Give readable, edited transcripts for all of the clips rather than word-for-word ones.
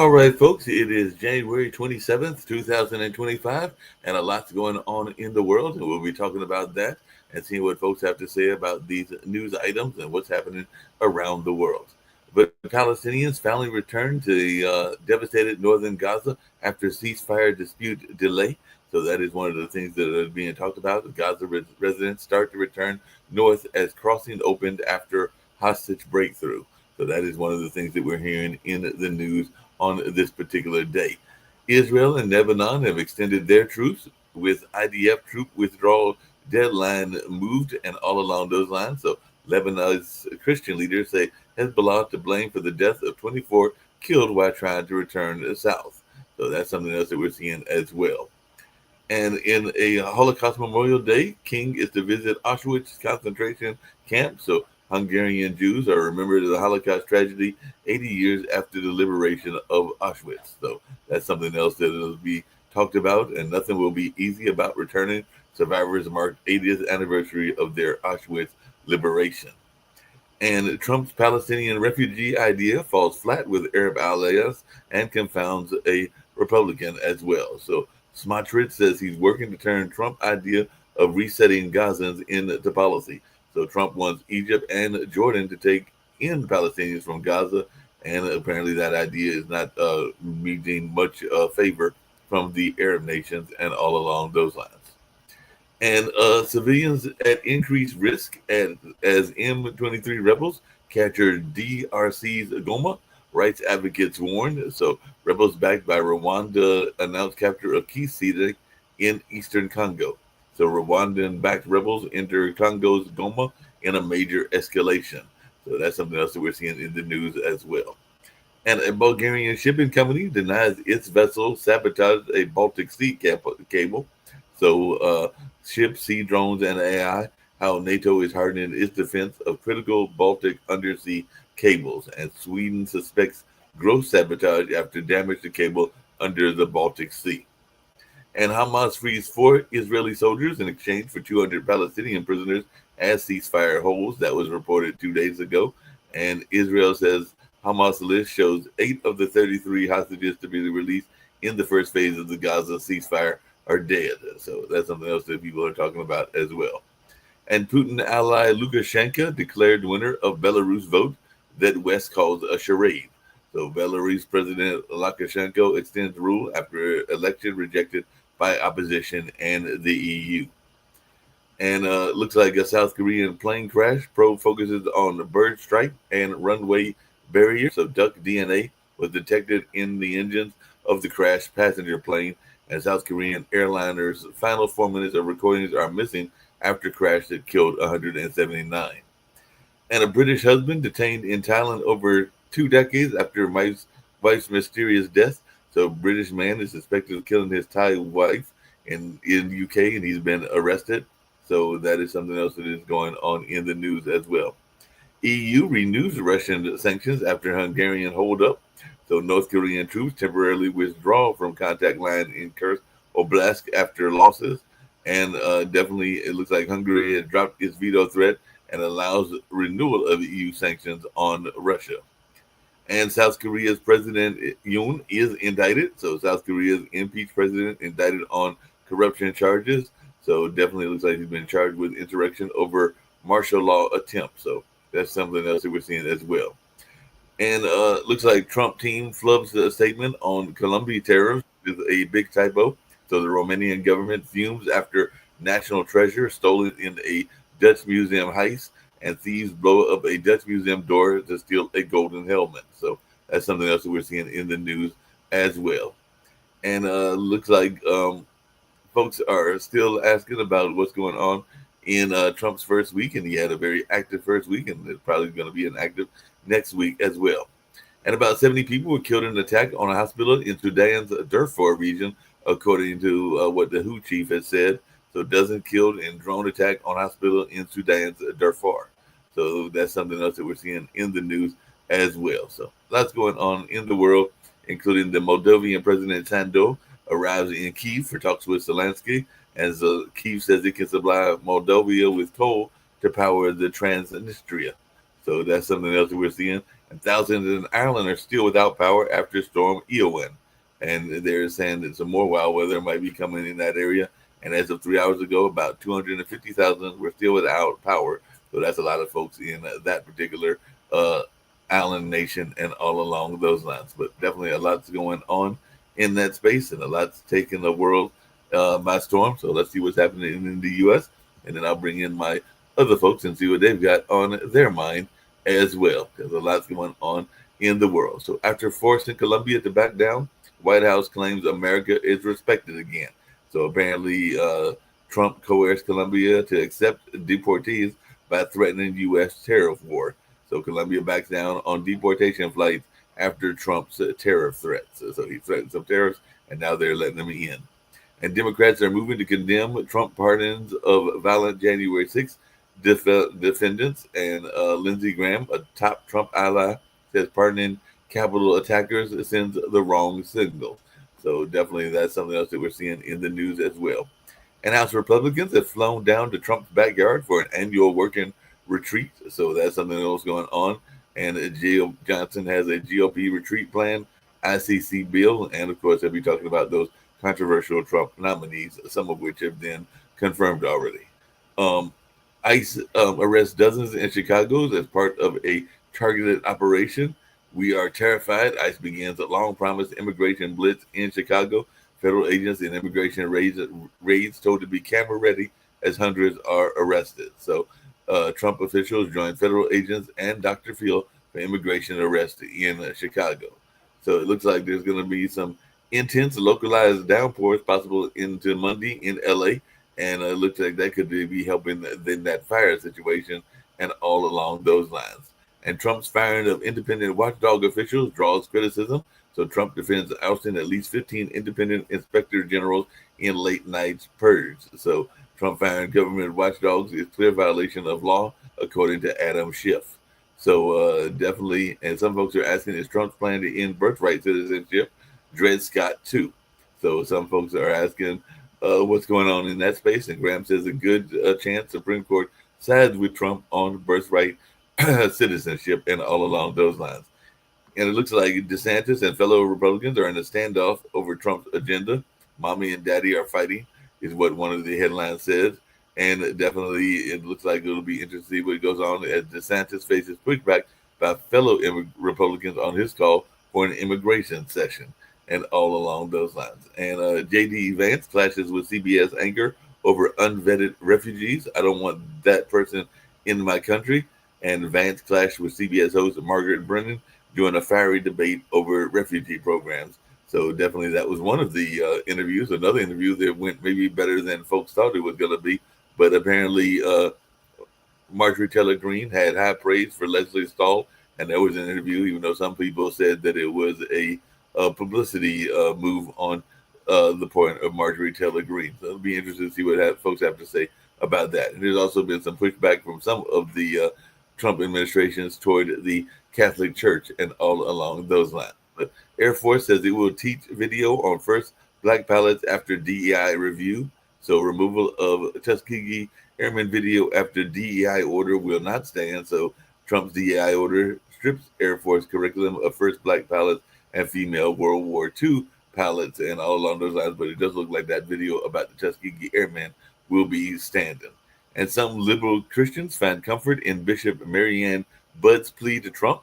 All right, folks, it is January 27th, 2025, and a lot's going on in the world, and we'll be talking about that and seeing what folks have to say about these news items and what's happening around the world. But Palestinians finally returned to the devastated northern Gaza after ceasefire dispute delay. So that is one of the things that are being talked about. The Gaza residents start to return north as crossing opened after hostage breakthrough. So that is one of the things that we're hearing in the news on this particular day. Israel and Lebanon have extended their truce with IDF troop withdrawal deadline moved and all along those lines. So Lebanon's Christian leaders say Hezbollah to blame for the death of 24 killed while trying to return south. So that's something else that we're seeing as well. And in a Holocaust Memorial Day, King is to visit Auschwitz concentration camp. So Hungarian Jews are remembered of the Holocaust tragedy 80 years after the liberation of Auschwitz. So that's something else that will be talked about, and nothing will be easy about returning. Survivors mark 80th anniversary of their Auschwitz liberation. And Trump's Palestinian refugee idea falls flat with Arab allies and confounds a Republican as well. So Smotrich says he's working to turn Trump idea of resetting Gazans into policy. So Trump wants Egypt and Jordan to take in Palestinians from Gaza, and apparently that idea is not meeting much favor from the Arab nations and all along those lines. And civilians at increased risk as M23 rebels captured DRC's Goma, rights advocates warned. So rebels backed by Rwanda announced capture of key city in eastern Congo. So Rwandan-backed rebels enter Congo's Goma in a major escalation. So that's something else that we're seeing in the news as well. And a Bulgarian shipping company denies its vessel sabotaged a Baltic Sea cable. So ships, sea drones, and AI, how NATO is hardening its defense of critical Baltic undersea cables. And Sweden suspects gross sabotage after damage to cable under the Baltic Sea. And Hamas frees 4 Israeli soldiers in exchange for 200 Palestinian prisoners as ceasefire holds. That was reported 2 days ago. And Israel says Hamas list shows 8 of the 33 hostages to be released in the first phase of the Gaza ceasefire are dead. So that's something else that people are talking about as well. And Putin ally Lukashenko declared winner of Belarus vote that West calls a charade. So Belarus President Lukashenko extends rule after election rejected by opposition and the EU. And looks like a South Korean plane crash. Probe focuses on the bird strike and runway barrier. So duck DNA was detected in the engines of the crashed passenger plane. And South Korean airliners' final 4 minutes of recordings are missing after crash that killed 179. And a British husband detained in Thailand over 2 decades after wife's mysterious death. So British man is suspected of killing his Thai wife in UK, and he's been arrested. So that is something else that is going on in the news as well. EU renews Russian sanctions after Hungarian holdup. So North Korean troops temporarily withdraw from contact line in Kursk Oblast after losses. And definitely it looks like Hungary has dropped its veto threat and allows renewal of EU sanctions on Russia. And South Korea's President Yoon is indicted. So South Korea's impeached president indicted on corruption charges. So definitely looks like he's been charged with insurrection over martial law attempt. So that's something else that we're seeing as well. And looks like Trump team flubs a statement on Colombia tariffs with a big typo. So the Romanian government fumes after national treasure stolen in a Dutch museum heist, and thieves blow up a Dutch museum door to steal a golden helmet. So that's something else that we're seeing in the news as well. And looks like folks are still asking about what's going on in Trump's first week, and he had a very active first week, and it's probably going to be an active next week as well. And about 70 people were killed in an attack on a hospital in Sudan's Darfur region, according to what the WHO chief has said. So dozens killed in drone attack on hospital in Sudan's Darfur. So that's something else that we're seeing in the news as well. So lots going on in the world, including the Moldovan President Sandu arrives in Kyiv for talks with Zelensky, as Kyiv says it can supply Moldova with coal to power the Transnistria. So that's something else that we're seeing. And thousands in Ireland are still without power after Storm Eowyn. And they're saying that some more wild weather might be coming in that area. And as of 3 hours ago, about 250,000 were still without power. So that's a lot of folks in that particular uh, island nation and all along those lines. But definitely a lot's going on in that space and a lot's taking the world by storm. So let's see what's happening in the U.S. And then I'll bring in my other folks and see what they've got on their mind as well, because a lot's going on in the world. So after forcing Colombia to back down, White House claims America is respected again. So apparently, Trump coerced Colombia to accept deportees by threatening U.S. tariff war. So Colombia backs down on deportation flights after Trump's tariff threats. So he threatened some tariffs, and now they're letting them in. And Democrats are moving to condemn Trump pardons of violent January 6th defendants. And Lindsey Graham, a top Trump ally, says pardoning Capitol attackers sends the wrong signal. So definitely that's something else that we're seeing in the news as well. And House Republicans have flown down to Trump's backyard for an annual working retreat. So that's something else going on. And Jill Johnson has a GOP retreat plan, ICC bill, and of course, they'll be talking about those controversial Trump nominees, some of which have been confirmed already. Um, ICE arrests dozens in Chicago as part of a targeted operation. We are terrified. ICE begins a long promised immigration blitz in Chicago. Federal agents in immigration raids told to be camera ready as hundreds are arrested. So Trump officials joined federal agents and Dr. Phil for immigration arrest in Chicago. So it looks like there's going to be some intense localized downpours possible into Monday in LA. And it looks like that could be helping in that fire situation and all along those lines. And Trump's firing of independent watchdog officials draws criticism. So Trump defends ousting at least 15 independent inspector generals in late night's purge. So Trump firing government watchdogs is clear violation of law, according to Adam Schiff. So definitely, and some folks are asking, is Trump's plan to end birthright citizenship Dred Scott too? So some folks are asking what's going on in that space. And Graham says a good chance Supreme Court sides with Trump on birthright citizenship and all along those lines. And it looks like DeSantis and fellow Republicans are in a standoff over Trump's agenda. Mommy and daddy are fighting, is what one of the headlines says. And definitely, it looks like it'll be interesting to see what goes on as DeSantis faces pushback by fellow Republicans on his call for an immigration session and all along those lines. And J.D. Vance clashes with CBS anchor over unvetted refugees. I don't want that person in my country. And Vance clashed with CBS host Margaret Brennan during a fiery debate over refugee programs. So definitely that was one of the interviews. Another interview that went maybe better than folks thought it was going to be. But apparently Marjorie Taylor Greene had high praise for Leslie Stahl. And there was an interview, even though some people said that it was a publicity move on the point of Marjorie Taylor Greene. So it'll be interesting to see what folks have to say about that. And there's also been some pushback from some of the Trump administrations toward the Catholic Church and all along those lines. But Air Force says it will teach video on first black pilots after DEI review. So removal of Tuskegee Airmen video after DEI order will not stand. So Trump's DEI order strips Air Force curriculum of first black pilots and female World War II pilots and all along those lines. But it does look like that video about the Tuskegee Airmen will be standing. And some liberal Christians find comfort in Bishop Marianne Budd's plea to Trump.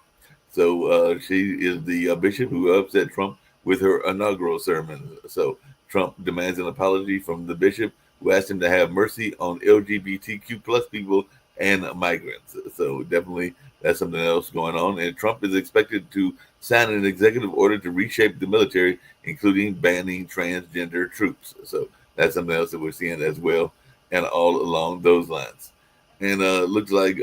So she is the bishop who upset Trump with her inaugural sermon. So Trump demands an apology from the bishop who asked him to have mercy on LGBTQ plus people and migrants. So definitely that's something else going on. And Trump is expected to sign an executive order to reshape the military, including banning transgender troops. So that's something else that we're seeing as well, and all along those lines. And looks like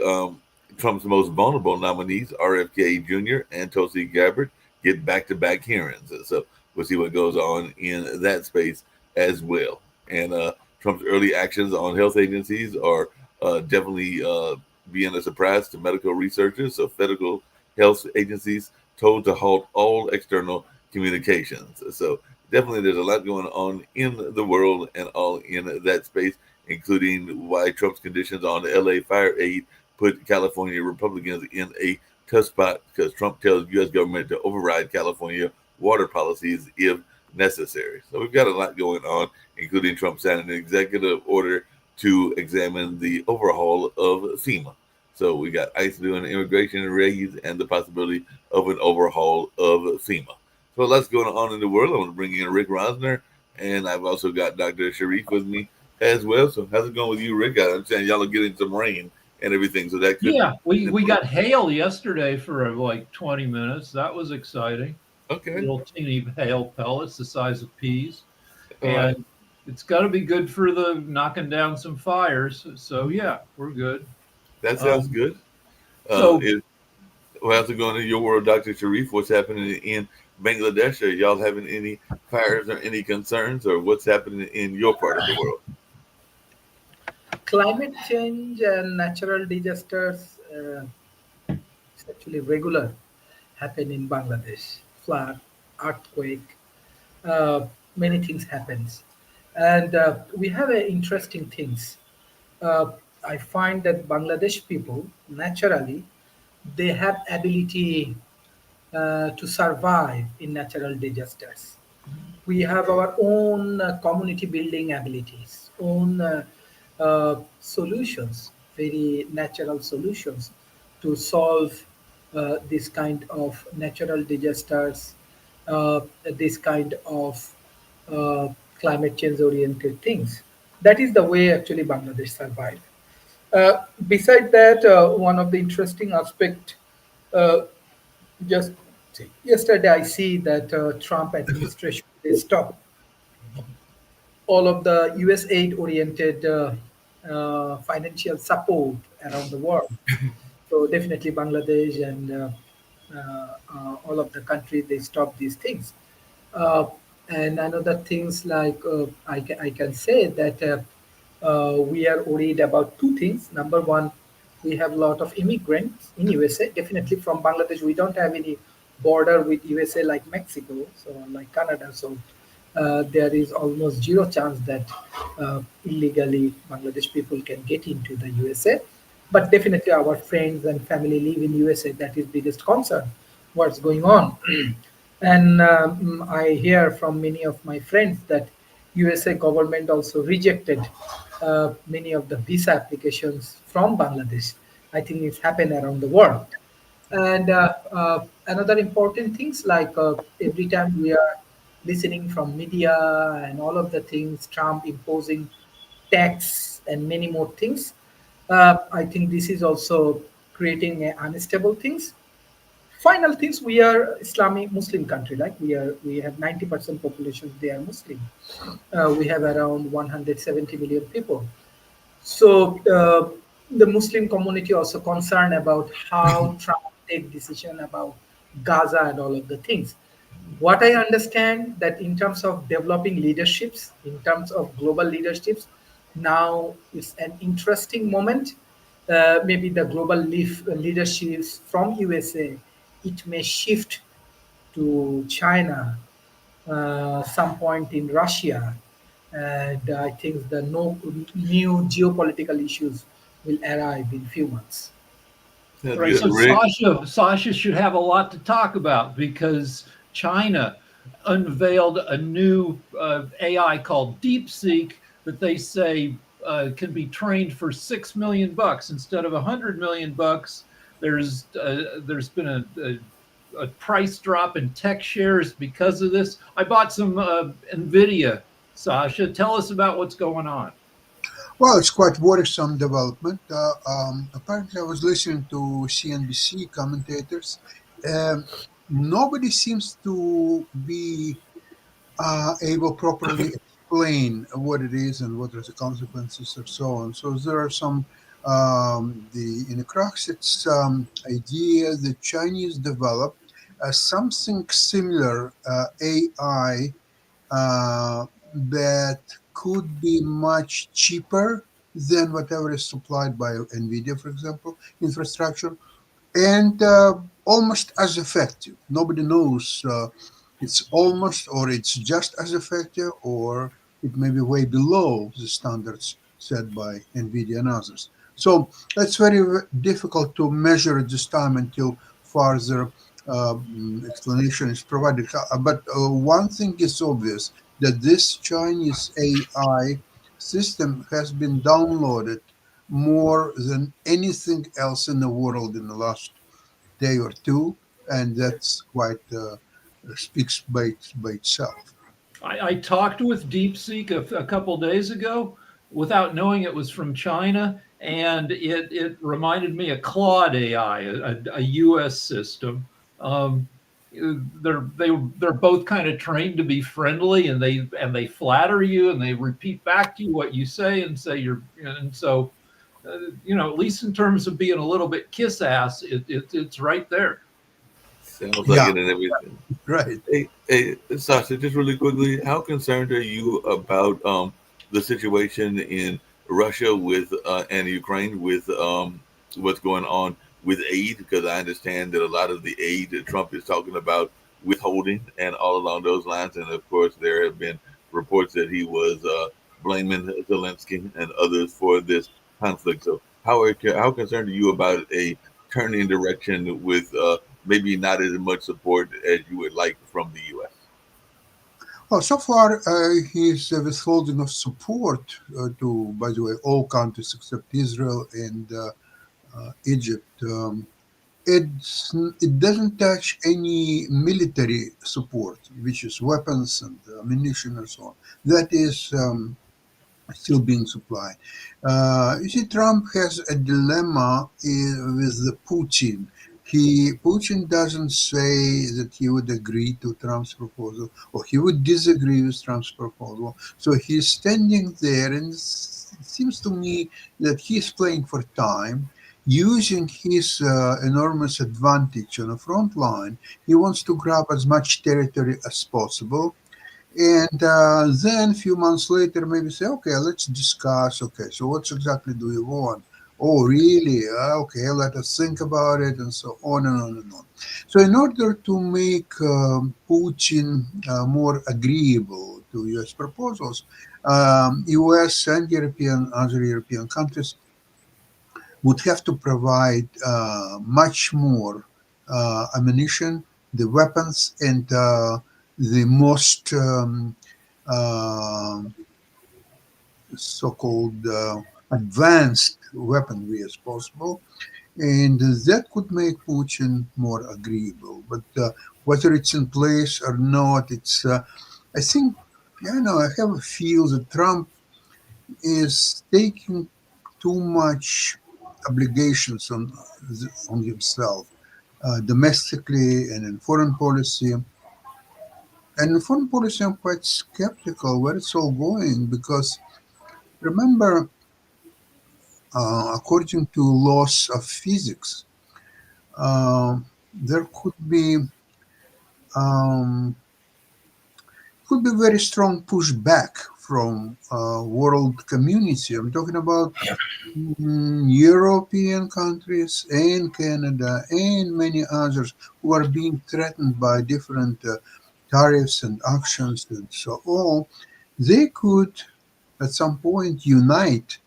Trump's most vulnerable nominees, RFK Jr. and Tulsi Gabbard, get back-to-back hearings. So we'll see what goes on in that space as well. And Trump's early actions on health agencies are definitely being a surprise to medical researchers. So federal health agencies told to halt all external communications. So definitely there's a lot going on in the world and all in that space, including why Trump's conditions on the LA fire aid put California Republicans in a tough spot because Trump tells U.S. government to override California water policies if necessary. So we've got a lot going on, including Trump signing an executive order to examine the overhaul of FEMA. So we got ICE doing immigration raids and the possibility of an overhaul of FEMA. So lots going on in the world. I want to bring in Rick Rosner, and I've also got Dr. Sharif with me as well. So how's it going with you, Rick? I understand y'all are getting some rain and everything, so that could Yeah, we got hail yesterday for like 20 minutes. That was exciting. okay. Little teeny hail pellets the size of peas. All right, And it's got to be good for the knocking down some fires. So yeah, we're good. that sounds Um, good. so It, well, how's it going in your world, Dr. Sharif? What's happening in Bangladesh? Are y'all having any fires or any concerns, or what's happening in your part of the world? Climate change and natural disasters is actually regular happen in Bangladesh. Flood, earthquake, many things happens, and we have interesting things. Uh, I find that Bangladesh people naturally they have ability to survive in natural disasters. We have our own community building abilities, own solutions, very natural solutions to solve this kind of natural disasters, this kind of uh, climate change oriented things. That is the way actually Bangladesh survived. Beside that, one of the interesting aspect uh, just yesterday, I see that Trump administration they stopped all of the US aid oriented financial support around the world. So definitely Bangladesh and all of the countries they stop these things. Uh, and another things like I can say that we are worried about two things. Number one, we have a lot of immigrants in USA. Definitely from Bangladesh, we don't have any border with USA like Mexico, so like Canada. So there is almost zero chance that illegally Bangladesh people can get into the USA. But definitely our friends and family live in USA. That is biggest concern. What's going on? And I hear from many of my friends that USA government also rejected many of the visa applications from Bangladesh. I think it's happened around the world. And another important things like every time we are listening from media and all of the things, Trump imposing tax and many more things. I think this is also creating unstable things. Final things, we are Islamic Muslim country, like we have 90% population they are Muslim. We have around 170 million people. So the Muslim community also concerned about how Trump take decision about Gaza and all of the things. What I understand that in terms of developing leaderships, in terms of global leaderships, now it's an interesting moment. Maybe the global leaderships from USA, it may shift to China, some point in Russia, and I think the no, new geopolitical issues will arrive in few months. Sounds right, good, so Rick. Sasha should have a lot to talk about because China unveiled a new AI called DeepSeek that they say can be trained for $6 million instead of $100 million. There's been a price drop in tech shares because of this. I bought some Nvidia. Sasha, tell us about what's going on. Well, it's quite worrisome development. Apparently, I was listening to CNBC commentators. Um, Nobody seems to be able properly explain what it is and what are the consequences and so on. So there are some the in the crux. It's idea the Chinese developed something similar AI that could be much cheaper than whatever is supplied by NVIDIA, for example, infrastructure, and almost as effective. Nobody knows it's almost or it's just as effective, or it may be way below the standards set by NVIDIA and others. So it's very difficult to measure at this time until further explanation is provided. But one thing is obvious, that this Chinese AI system has been downloaded more than anything else in the world in the last day or two, and that's quite speaks by itself. I talked with DeepSeek a couple days ago without knowing it was from China, and it reminded me of Claude AI, a U.S. system. Um, they're both kind of trained to be friendly, and they flatter you, and they repeat back to you what you say, and say and so at least in terms of being a little bit kiss ass, it's right there. Sounds like Yeah, it and everything. right. Hey, Sasha, just really quickly, how concerned are you about the situation in Russia with and Ukraine with what's going on with aid? Because I understand that a lot of the aid that Trump is talking about withholding and all along those lines, and of course there have been reports that he was blaming Zelensky and others for this conflict. So how concerned are you about a turning direction with maybe not as much support as you would like from the U.S.? Well, so far, his withholding of support to, by the way, all countries except Israel and Egypt. It doesn't touch any military support, which is weapons and ammunition and so on. That is still being supplied. You see, Trump has a dilemma with the Putin. Putin doesn't say that he would agree to Trump's proposal or he would disagree with Trump's proposal. So he's standing there, and it seems to me that he's playing for time, using his enormous advantage on the front line. He wants to grab as much territory as possible, and then a few months later, maybe say, okay, let's discuss. Okay, so what exactly do you want? Oh, really? Okay, let us think about it, and so on and on and on. So, in order to make Putin more agreeable to U.S. proposals, U.S. and other European countries would have to provide much more ammunition, the weapons, and the most uh, so-called advanced weaponry as possible, and that could make Putin more agreeable. But whether it's in place or not, I think, I have a feel that Trump is taking too much obligations on himself, domestically and in foreign policy. And in foreign policy, I'm quite skeptical where it's all going because remember, according to laws of physics, there um, could be very strong pushback from world community. I'm talking about European countries and Canada and many others who are being threatened by different tariffs and actions and so on. They could at some point unite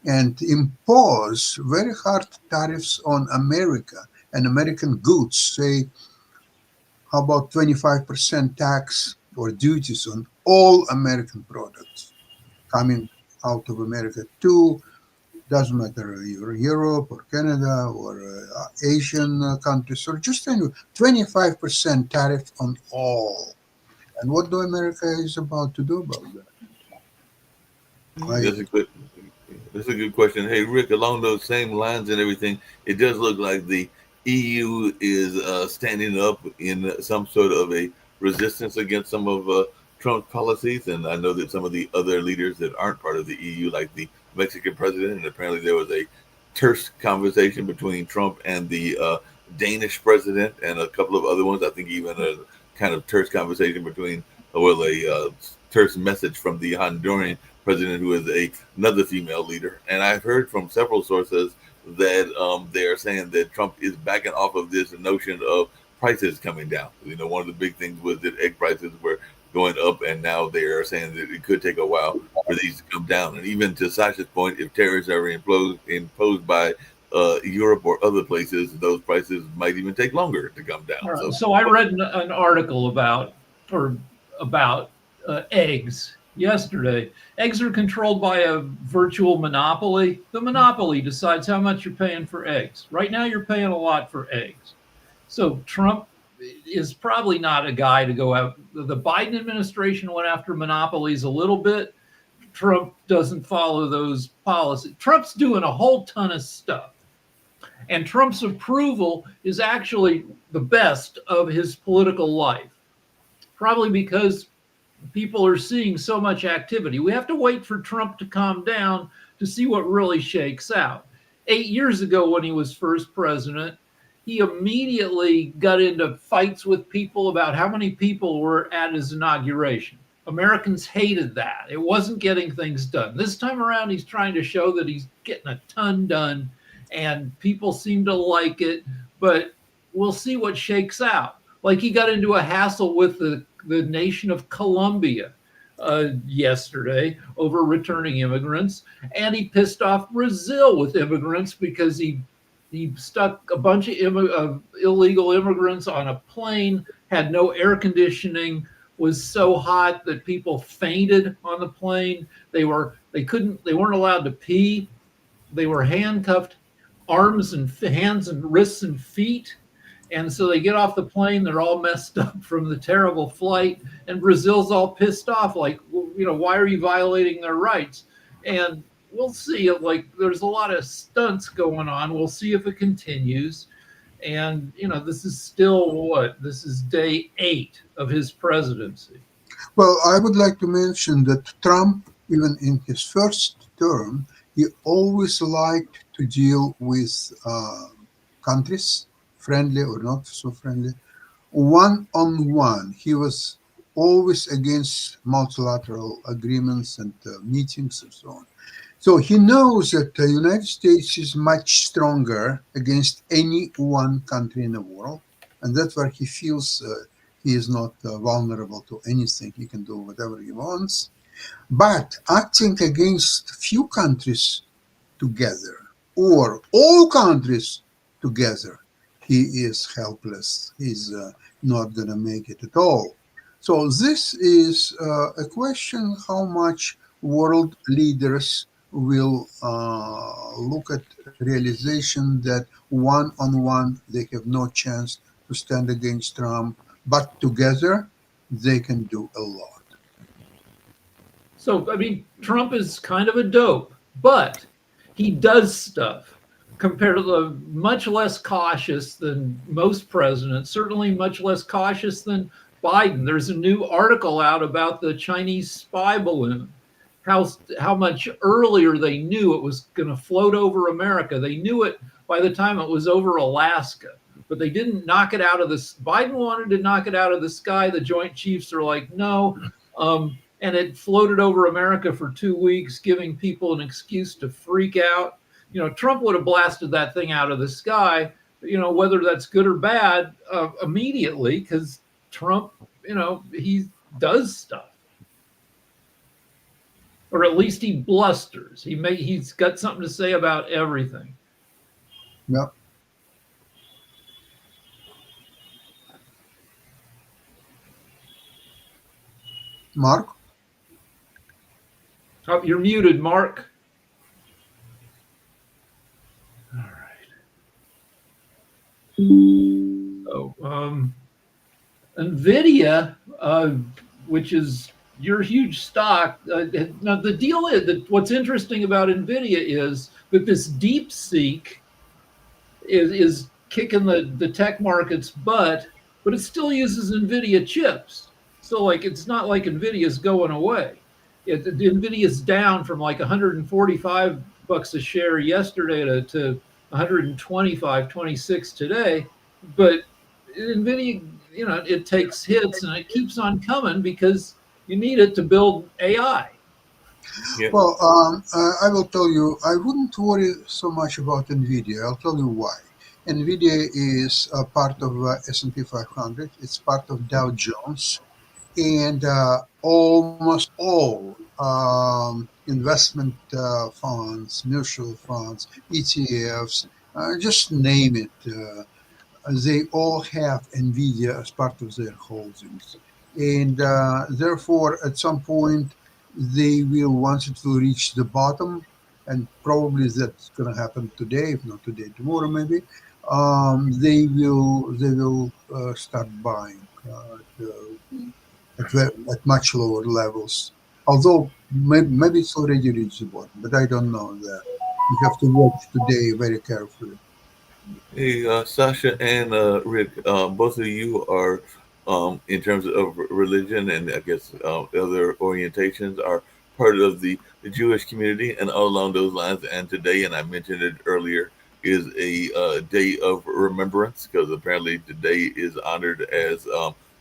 and impose very hard tariffs on America and American goods. Say, how about 25% tax or duties on all American products coming out of America too? Doesn't matter if you're Europe or Canada or Asian countries or just anyway, 25% tariff on all. And what do America is about to do about that? I, That's a good. That's a good question. Hey, Rick, along those same lines and everything, it does look like the EU is standing up in some sort of a resistance against some of Trump's policies. And I know that some of the other leaders that aren't part of the EU, like the Mexican president, and apparently there was a terse conversation between Trump and the Danish president and a couple of other ones. I think even a kind of terse conversation between, well, a terse message from the Honduran president, who is another female leader. And I've heard from several sources that they are saying that Trump is backing off of this notion of prices coming down. One of the big things was that egg prices were going up, and now they are saying that it could take a while for these to come down. And even to Sasha's point, if tariffs are imposed by Europe or other places, those prices might even take longer to come down. All right. So, So I read an article about eggs yesterday. Eggs are controlled by a virtual monopoly. The monopoly decides how much you're paying for eggs. Right now, you're paying a lot for eggs. So Trump is probably not a guy to go out. The Biden administration went after monopolies a little bit. Trump doesn't follow those policies. Trump's doing a whole ton of stuff. And Trump's approval is actually the best of his political life, probably because people are seeing so much activity. We have to wait for Trump to calm down to see what really shakes out. 8 years ago, when he was first president, he immediately got into fights with people about how many people were at his inauguration. Americans hated that. It wasn't getting things done. This time around, he's trying to show that he's getting a ton done, and people seem to like it, but we'll see what shakes out. Like he got into a hassle with the nation of Colombia yesterday over returning immigrants, and he pissed off Brazil with immigrants because he stuck a bunch of illegal immigrants on a plane, had no air conditioning, was so hot that people fainted on the plane. They weren't allowed to pee. They were handcuffed, arms and hands and wrists and feet. And so they get off the plane, they're all messed up from the terrible flight, and Brazil's all pissed off, like, why are you violating their rights? And we'll see, like, there's a lot of stunts going on. We'll see if it continues. And, this is still this is day 8 of his presidency. Well, I would like to mention that Trump, even in his first term, he always liked to deal with countries, friendly or not so friendly, one-on-one. He was always against multilateral agreements and meetings and so on. So he knows that the United States is much stronger against any one country in the world, and that's where he feels he is not vulnerable to anything. He can do whatever he wants. But acting against few countries together or all countries together, he is helpless. He's not going to make it at all. So this is a question how much world leaders will look at realization that one-on-one they have no chance to stand against Trump, but together they can do a lot. So, Trump is kind of a dope, but he does stuff compared to the much less cautious than most presidents, certainly much less cautious than Biden. There's a new article out about the Chinese spy balloon, how much earlier they knew it was going to float over America. They knew it by the time it was over Alaska, but they didn't knock it out of this. Biden wanted to knock it out of the sky. The Joint Chiefs are like, no. And it floated over America for 2 weeks, giving people an excuse to freak out. Trump would have blasted that thing out of the sky, whether that's good or bad, immediately, because Trump, he does stuff. Or at least he blusters. He's got something to say about everything. Yep. Mark? Oh, you're muted, Mark. All right. So, NVIDIA, which is your huge stock. Now, the deal is that what's interesting about NVIDIA is that this DeepSeek is kicking the tech market's butt, but it still uses NVIDIA chips. So, it's not like NVIDIA's going away. NVIDIA's down from like $145 a share yesterday to 125, 26 today. But NVIDIA, it takes hits and it keeps on coming because you need it to build AI. Yeah. Well, I will tell you, I wouldn't worry so much about NVIDIA. I'll tell you why. NVIDIA is a part of S&P 500. It's part of Dow Jones. And almost all investment funds, mutual funds, ETFs, just name it. They all have NVIDIA as part of their holdings. And therefore, at some point, they will, once it will reach the bottom, and probably that's going to happen today, if not today, tomorrow maybe, they will start buying at much lower levels. Although maybe it's already reached the bottom, but I don't know that. We have to watch today very carefully. Hey, Sasha and Rick, both of you are, in terms of religion and I guess other orientations, are part of the Jewish community and all along those lines. And today, and I mentioned it earlier, is a day of remembrance because apparently today is honored as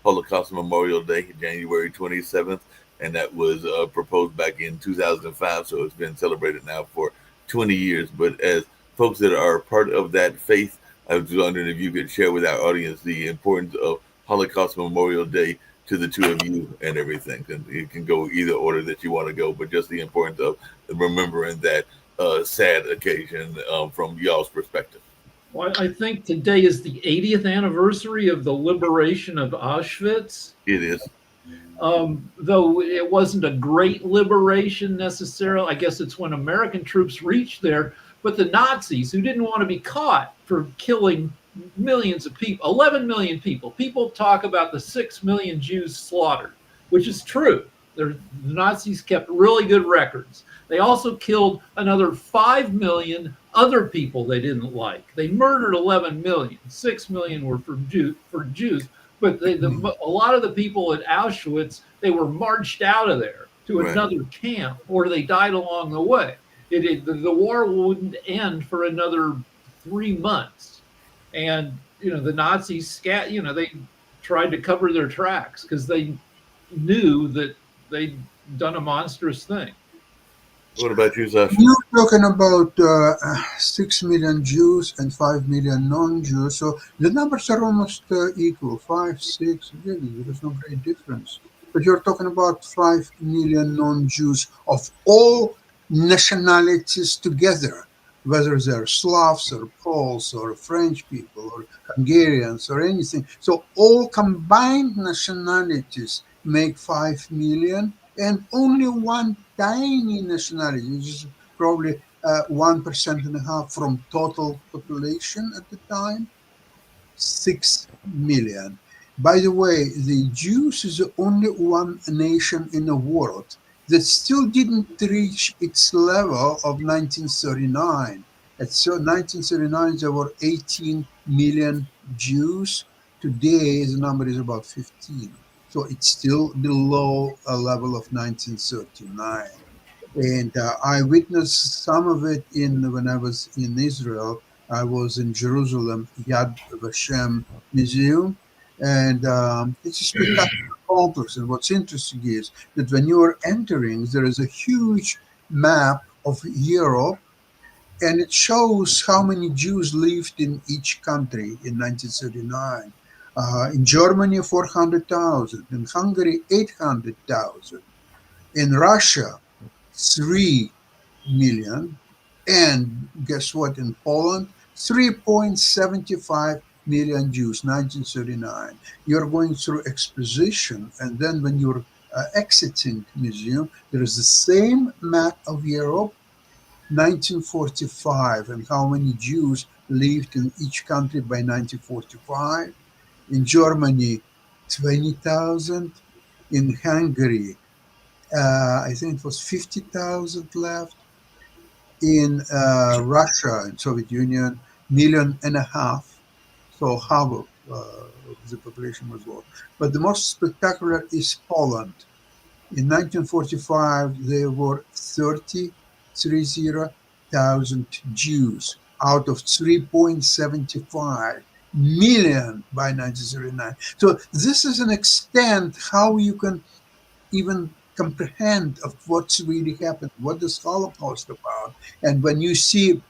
Holocaust Memorial Day, January 27th. And that was proposed back in 2005. So it's been celebrated now for 20 years. But as folks that are part of that faith, I was wondering if you could share with our audience the importance of Holocaust Memorial Day to the two of you and everything. And you can go either order that you want to go, but just the importance of remembering that sad occasion from y'all's perspective. Well, I think today is the 80th anniversary of the liberation of Auschwitz. It is. Though it wasn't a great liberation necessarily. I guess it's when American troops reached there, but the Nazis, who didn't want to be caught for killing millions of people, 11 million people. People talk about the 6 million Jews slaughtered, which is true. The Nazis kept really good records. They also killed another 5 million other people they didn't like. They murdered 11 million. 6 million were for Jews. But a lot of the people at Auschwitz, they were marched out of there to Right. another camp, or they died along the way. The war wouldn't end for another 3 months, and the Nazis they tried to cover their tracks because they knew that they'd done a monstrous thing. What about you, Sasha? You're talking about 6 million Jews and 5 million non-Jews. So the numbers are almost equal, 5, 6, really, there's no great difference. But you're talking about 5 million non-Jews of all nationalities together, whether they're Slavs or Poles or French people or Hungarians or anything. So all combined nationalities make 5 million, and only one tiny nationality, which is probably 1.5% from total population at the time, 6 million. By the way, the Jews is the only one nation in the world that still didn't reach its level of 1939. At 1939, there were 18 million Jews. Today, the number is about 15. So it's still below a level of 1939. And I witnessed some of it when I was in Israel. I was in Jerusalem, Yad Vashem Museum, and it's a spectacular complex. And what's interesting is that when you are entering, there is a huge map of Europe, and it shows how many Jews lived in each country in 1939. In Germany, 400,000. In Hungary, 800,000. In Russia, 3 million. And guess what? In Poland, 3.75 million Jews, 1939. You're going through exposition, and then when you're exiting museum, there is the same map of Europe, 1945, and how many Jews lived in each country by 1945. In Germany, 20,000. In Hungary, I think it was 50,000 left. In Russia and Soviet Union, 1.5 million. So half of the population was lost. But the most spectacular is Poland. In 1945, there were 30,000 Jews out of 3.75 million by 1939. So this is an extent how you can even comprehend of what's really happened, what is Holocaust about. And when you see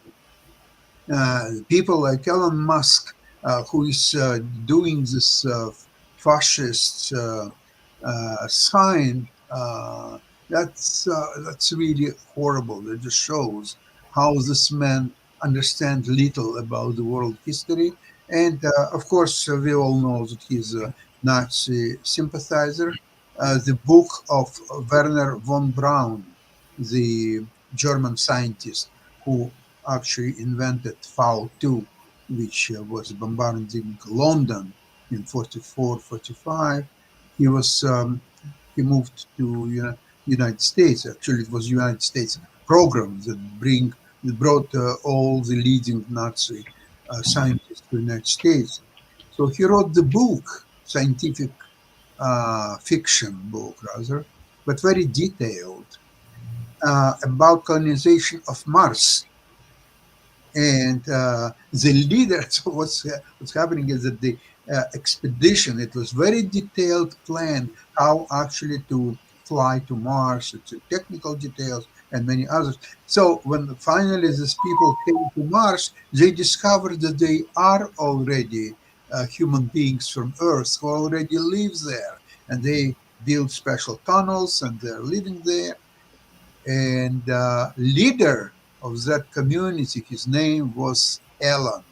people like Elon Musk, who is doing this fascist sign, that's really horrible. It just shows how this man understand little about the world history. And of course, we all know that he's a Nazi sympathizer. The book of Werner von Braun, the German scientist who actually invented FAU 2, which was bombarding London in 44, 45. He was he moved to United States. Actually, it was United States program that brought all the leading Nazi scientists to the United States. So he wrote the book, scientific fiction book rather, but very detailed about colonization of Mars. And the leader, so what's happening is that the expedition, it was very detailed plan how actually to fly to Mars, it's technical details and many others. So when finally these people came to Mars, they discovered that they are already human beings from Earth who already live there, and they build special tunnels and they're living there. And leader of that community, his name was Alan.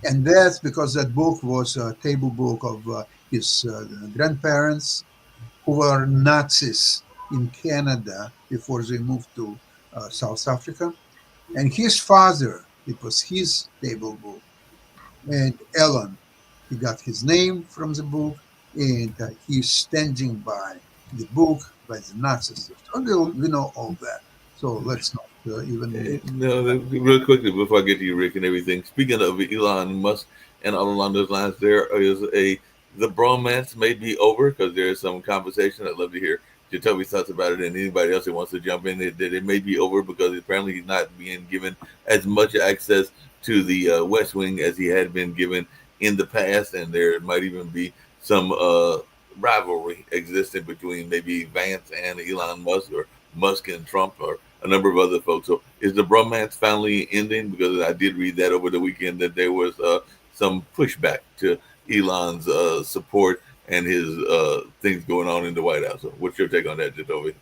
And that's because that book was a table book of his grandparents who were Nazis in Canada before they moved to South Africa. And his father, it was his table book. And Alan, he got his name from the book, and he's standing by the book by the Nazis. So we know all that. So let's not even. No, real quickly before I get to you, Rick, and everything. Speaking of Elon Musk and all along those lines, there is the bromance may be over because there is some conversation. I'd love to hear Jacoby's thoughts about it, and anybody else who wants to jump in. That it may be over because apparently he's not being given as much access to the West Wing as he had been given in the past, and there might even be some rivalry existing between maybe Vance and Elon Musk, or Musk and Trump, or a number of other folks. So is the bromance finally ending? Because I did read that over the weekend that there was some pushback to Elon's support and his things going on in the White House. So what's your take on that, Jacoby?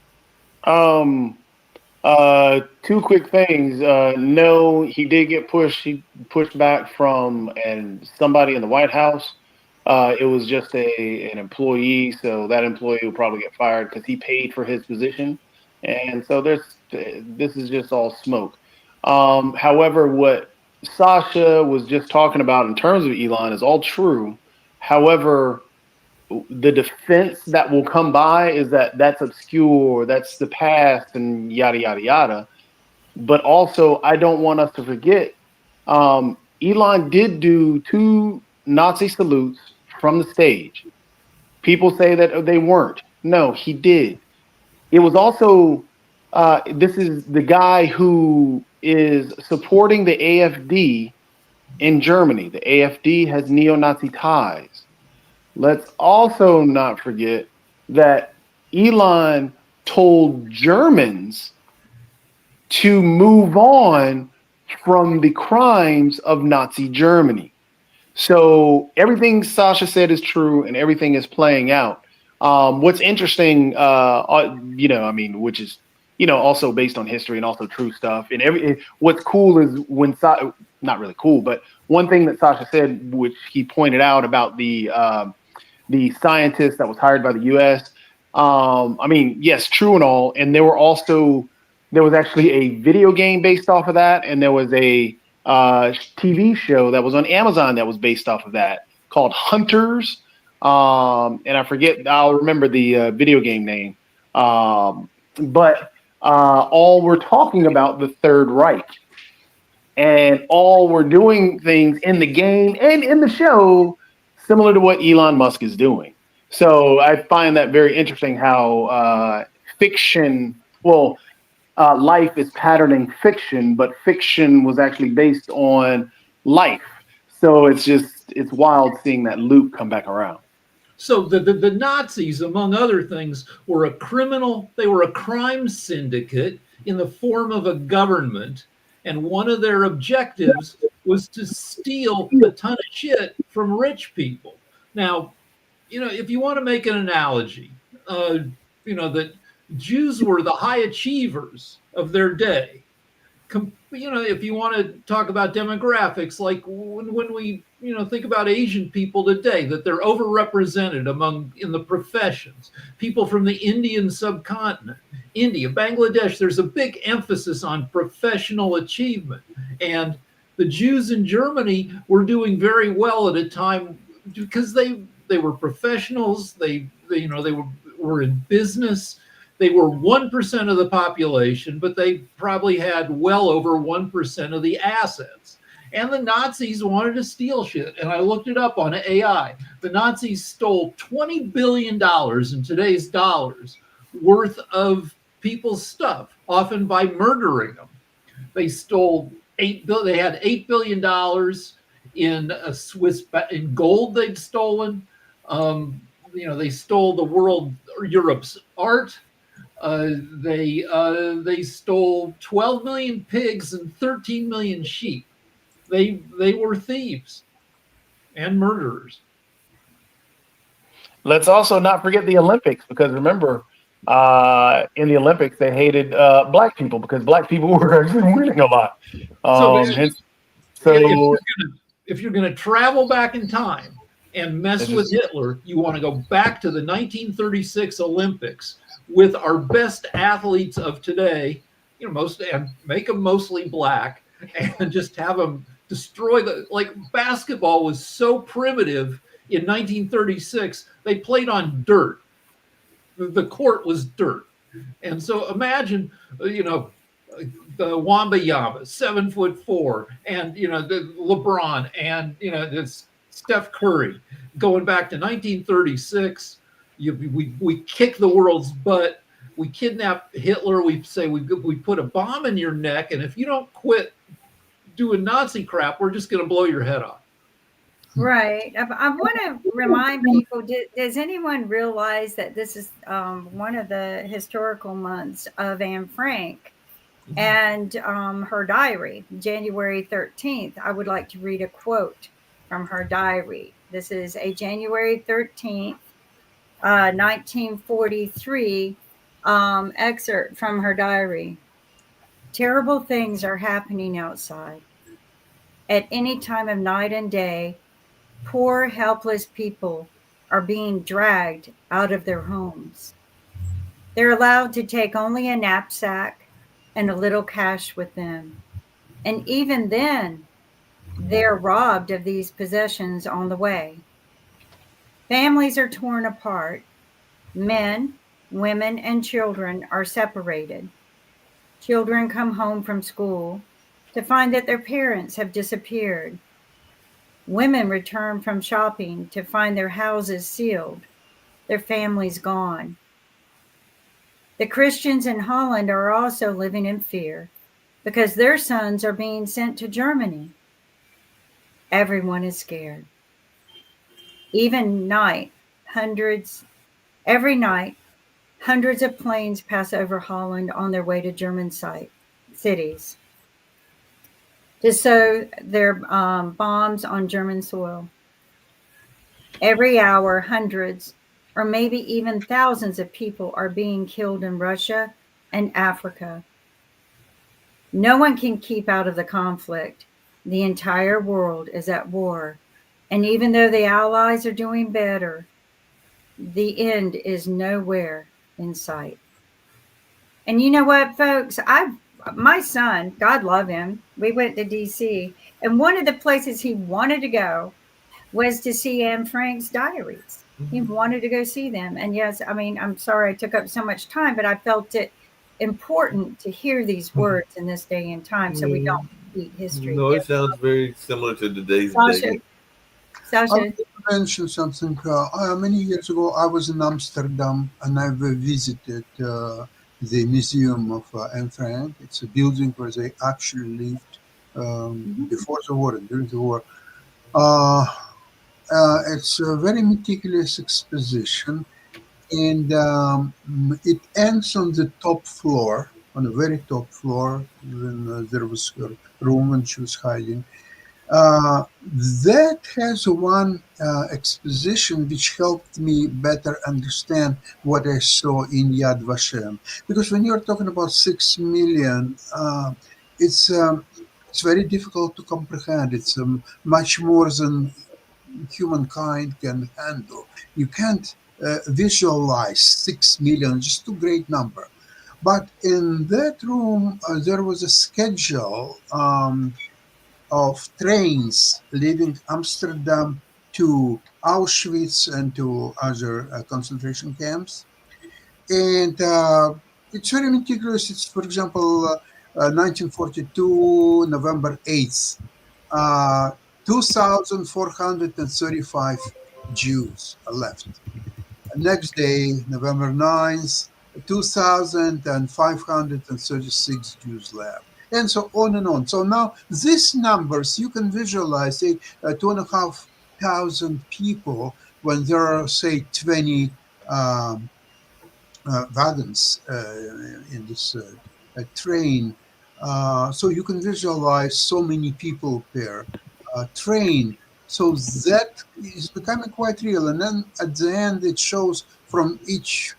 Two quick things. No, he did get pushed. He pushed back from somebody in the White House. It was just an employee, so that employee will probably get fired because he paid for his position. And so this is just all smoke. However, what Sasha was just talking about in terms of Elon is all true. However, the defense that will come by is that that's obscure, that's the past, and yada, yada, yada. But also, I don't want us to forget, Elon did do 2 Nazi salutes from the stage. People say that they weren't. No, he did. It was also, this is the guy who is supporting the AfD in Germany. The AfD has neo-Nazi ties. Let's also not forget that Elon told Germans to move on from the crimes of Nazi Germany. So everything Sasha said is true and everything is playing out. What's interesting, which is, also based on history and also true stuff. And what's cool is when not really cool, but one thing that Sasha said, which he pointed out about the scientist that was hired by the U.S. Yes, true and all. And there was actually a video game based off of that, and there was a TV show that was on Amazon that was based off of that called Hunters. And I'll remember the video game name. But all were talking about the Third Reich, and all were doing things in the game and in the show similar to what Elon Musk is doing. So I find that very interesting how fiction, life is patterning fiction, but fiction was actually based on life. So it's wild seeing that loop come back around. So the Nazis, among other things, were they were a crime syndicate in the form of a government. And one of their objectives was to steal a ton of shit from rich people. Now, if you want to make an analogy, that Jews were the high achievers of their day. if you want to talk about demographics, like when we, think about Asian people today, that they're overrepresented in the professions, people from the Indian subcontinent, India, Bangladesh, there's a big emphasis on professional achievement. And the Jews in Germany were doing very well at a time because they were professionals, they were in business. They were 1% of the population, but they probably had well over 1% of the assets. And the Nazis wanted to steal shit. And I looked it up on AI. The Nazis stole $20 billion in today's dollars worth of people's stuff, often by murdering them. They stole they had $8 billion in gold they'd stolen. They stole Europe's art. They stole 12 million pigs and 13 million sheep. They were thieves and murderers. Let's also not forget the Olympics, because remember, in the Olympics they hated black people because black people were winning a lot. If you're going to travel back in time and mess with Hitler, you want to go back to the 1936 Olympics with our best athletes of today, and make them mostly black, and just have them destroy basketball was so primitive in 1936. They played on dirt. The court was dirt. And so imagine, the Wembanyama, 7'4", and the LeBron, and this Steph Curry, going back to 1936. We kick the world's butt. We kidnap Hitler. We say we put a bomb in your neck, and if you don't quit doing Nazi crap, we're just going to blow your head off. Right. I want to remind people, does anyone realize that this is one of the historical months of Anne Frank and her diary, January 13th? I would like to read a quote from her diary. This is a January 13th, 1943 excerpt from her diary. Terrible things are happening outside. At any time of night and day, poor, helpless people are being dragged out of their homes. They're allowed to take only a knapsack and a little cash with them. And even then, they're robbed of these possessions on the way. Families are torn apart. Men, women, and children are separated. Children come home from school to find that their parents have disappeared. Women return from shopping to find their houses sealed, their families gone. The Christians in Holland are also living in fear because their sons are being sent to Germany. Everyone is scared. Every night, hundreds of planes pass over Holland on their way to German cities to sow their bombs on German soil. Every hour, hundreds or maybe even thousands of people are being killed in Russia and Africa. No one can keep out of the conflict. The entire world is at war. And even though the Allies are doing better, the end is nowhere in sight. And you know what, folks? My son, God love him, we went to D.C., and one of the places he wanted to go was to see Anne Frank's diaries. He wanted to go see them. And yes, I mean, I'm sorry I took up so much time, but I felt it important to hear these words in this day and time so we don't repeat history. No, it sounds very similar to today's day. Sasha. I want to mention something. Many years ago, I was in Amsterdam and I visited the Museum of Anne Frank. It's a building where they actually lived before the war and during the war. It's a very meticulous exposition, and it ends on the top floor, on the very top floor, when there was a room and she was hiding. That has one exposition which helped me better understand what I saw in Yad Vashem. Because when you're talking about 6 million, it's very difficult to comprehend. It's much more than humankind can handle. You can't visualize 6 million, just too great number. But in that room, there was a schedule of trains leaving Amsterdam to Auschwitz and to other concentration camps. And it's very meticulous. It's, for example, 1942, November 8th, 2,435 Jews are left. Next day, November 9th, 2,536 Jews left, and so on and on. So now these numbers, you can visualize, say, 2,500 people when there are, say, 20 wagons in this train. So you can visualize so many people per train. So that is becoming quite real. And then at the end, it shows from each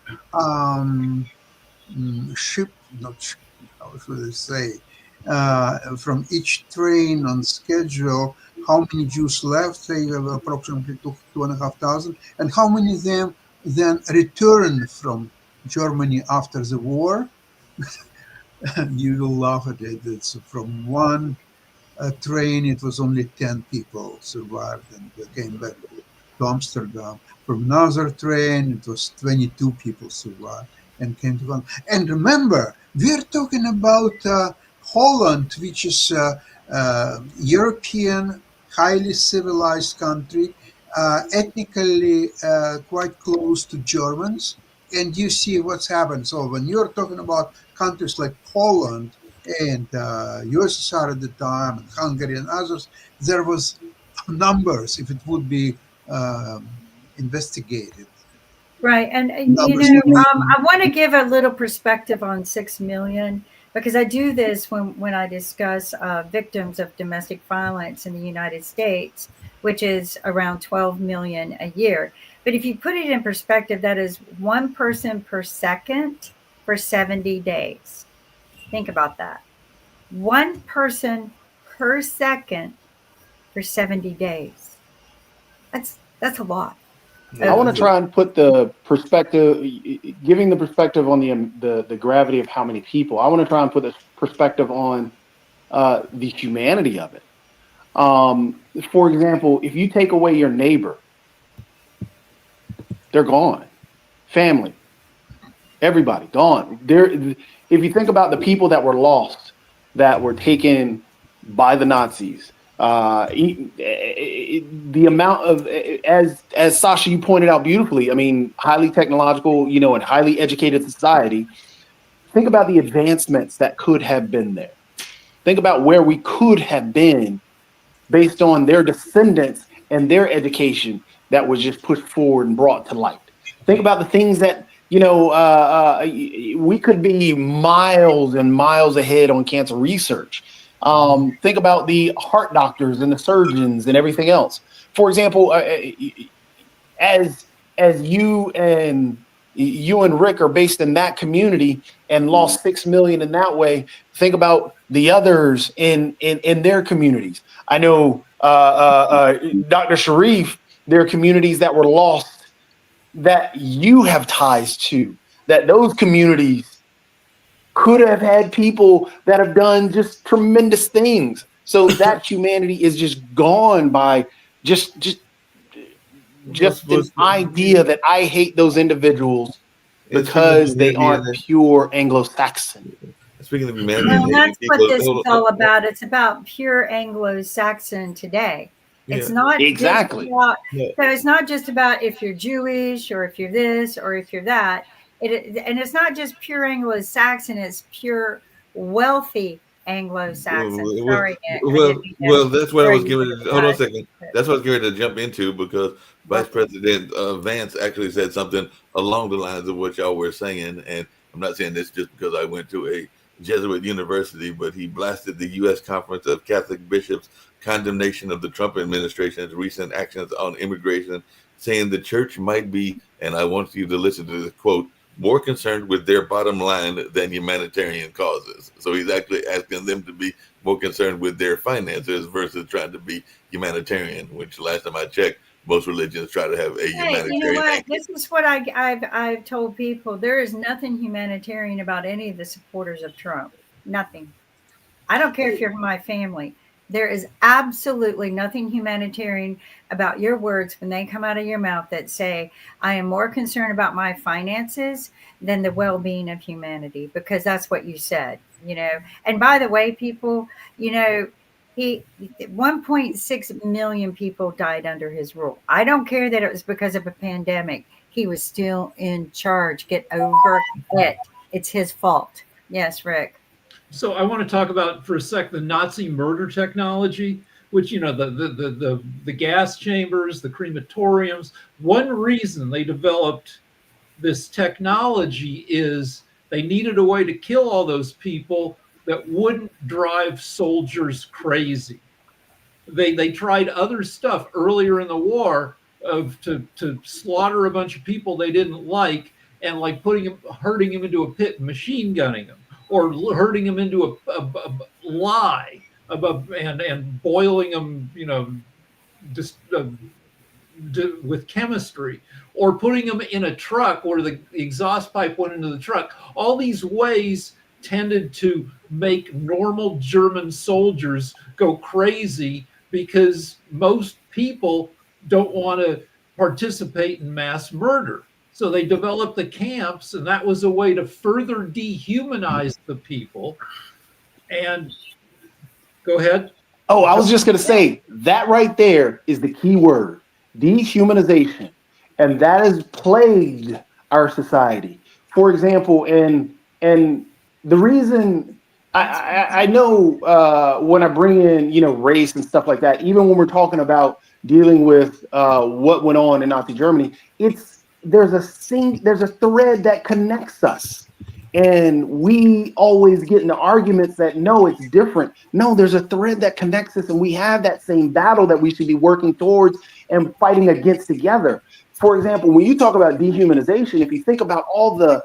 ship, not ship, how should I say, from each train on schedule, how many Jews left, say approximately 2,500, and how many of them then returned from Germany after the war. You will laugh at it. It's from one train, it was only 10 people survived and they came back to Amsterdam. From another train, it was 22 people survived and came to Holland. And remember, we're talking about Holland, which is a European, highly civilized country, ethnically quite close to Germans. And you see what's happened. So when you're talking about countries like Poland and USSR at the time, and Hungary and others, there was numbers if it would be investigated. Right. And I want to give a little perspective on 6 million, because I do this when I discuss victims of domestic violence in the United States, which is around 12 million a year. But if you put it in perspective, that is one person per second for 70 days. Think about that. One person per second for 70 days. That's a lot. I want to try and put the perspective, giving the perspective on the gravity of how many people. I want to try and put the perspective on the humanity of it. For example, if you take away your neighbor, they're gone. Family, everybody gone. If you think about the people that were lost, that were taken by the Nazis, the amount of, as Sasha, you pointed out beautifully, I mean, highly technological, and highly educated society. Think about the advancements that could have been there. Think about where we could have been based on their descendants and their education that was just pushed forward and brought to light. Think about the things that, we could be miles and miles ahead on cancer research. Think about the heart doctors and the surgeons and everything else. For example, as you and Rick are based in that community and lost 6 million in that way, think about the others in their communities. I know Dr. Sharif, there are communities that were lost that you have ties to, that those communities could have had people that have done just tremendous things. So that humanity is just gone by just an idea that I hate those individuals because they aren't pure Anglo-Saxon. Speaking of humanity, well, that's what this is all about. It's about pure Anglo-Saxon today. It's not exactly. So it's not just about if you're Jewish or if you're this or if you're that. And it's not just pure Anglo-Saxon. It's pure wealthy Anglo-Saxon. Sorry, Nick. Well, that's what I was giving. Hold on a second. That's what I was going to jump into, because Vice President Vance actually said something along the lines of what y'all were saying. And I'm not saying this just because I went to a Jesuit university, but he blasted the U.S. Conference of Catholic Bishops' condemnation of the Trump administration's recent actions on immigration, saying the church might be, and I want you to listen to this quote, more concerned with their bottom line than humanitarian causes. So he's actually asking them to be more concerned with their finances versus trying to be humanitarian, which last time I checked, most religions try to have a Hey, you know humanitarian what? angle. This is what I've told people. There is nothing humanitarian about any of the supporters of Trump. Nothing. I don't care if you're my family. There is absolutely nothing humanitarian about your words when they come out of your mouth that say, I am more concerned about my finances than the well being of humanity, because that's what you said, you know. And by the way, people, you know, he 1.6 million people died under his rule. I don't care that it was because of a pandemic. He was still in charge. Get over it. It's his fault. Yes, Rick. So I want to talk about for a sec the Nazi murder technology, which the gas chambers, the crematoriums. One reason they developed this technology is they needed a way to kill all those people that wouldn't drive soldiers crazy. They tried other stuff earlier in the war of to slaughter a bunch of people they didn't like, and like herding them into a pit and machine gunning them, or herding them into a lie about, and boiling them, you know, just with chemistry, or putting them in a truck where the exhaust pipe went into the truck. All these ways tended to make normal German soldiers go crazy because most people don't want to participate in mass murder. So they developed the camps, and that was a way to further dehumanize the people. And go ahead. Oh, I was just going to say that right there is the key word, dehumanization. And that has plagued our society. For example, and the reason I know when I bring in, you know, race and stuff like that, even when we're talking about dealing with what went on in Nazi Germany, there's a thread that connects us. And we always get into arguments that no, it's different. No, there's a thread that connects us, and we have that same battle that we should be working towards and fighting against together. For example, when you talk about dehumanization, if you think about all the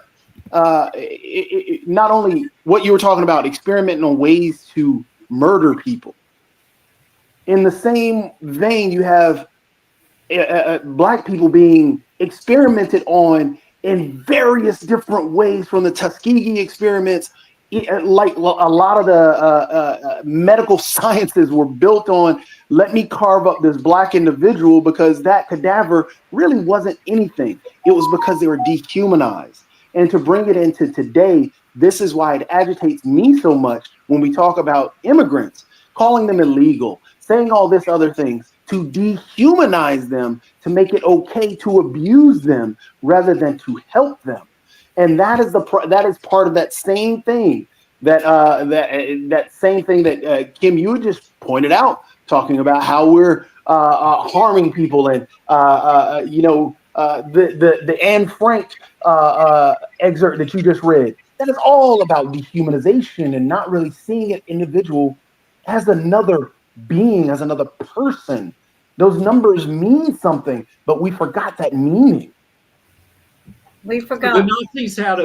not only what you were talking about, experimenting on ways to murder people. In the same vein, you have Black people being experimented on in various different ways, from the Tuskegee experiments. Like a lot of the medical sciences were built on, let me carve up this Black individual because that cadaver really wasn't anything. It was because they were dehumanized. And to bring it into today, this is why it agitates me so much when we talk about immigrants, calling them illegal, saying all this other things, to dehumanize them, to make it okay to abuse them rather than to help them. And that is part of that same thing that same thing that Kim, you just pointed out, talking about how we're harming people, and the Anne Frank excerpt that you just read. That is all about dehumanization and not really seeing an individual as another being, as another person. Those numbers mean something, but we forgot that meaning. We forgot. The Nazis had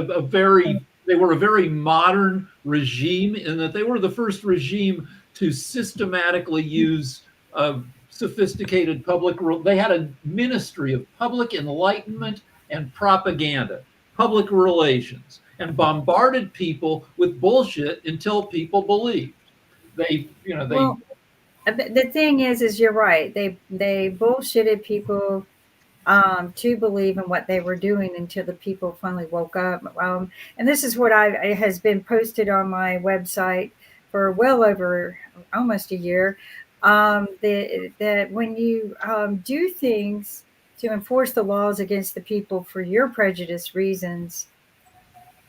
they were a very modern regime in that they were the first regime to systematically use sophisticated they had a ministry of public enlightenment and propaganda, public relations, and bombarded people with bullshit until people believed. Well, the thing is you're right. They bullshitted people to believe in what they were doing until the people finally woke up. And this is what has been posted on my website for well over almost a year. That when you do things to enforce the laws against the people for your prejudice reasons,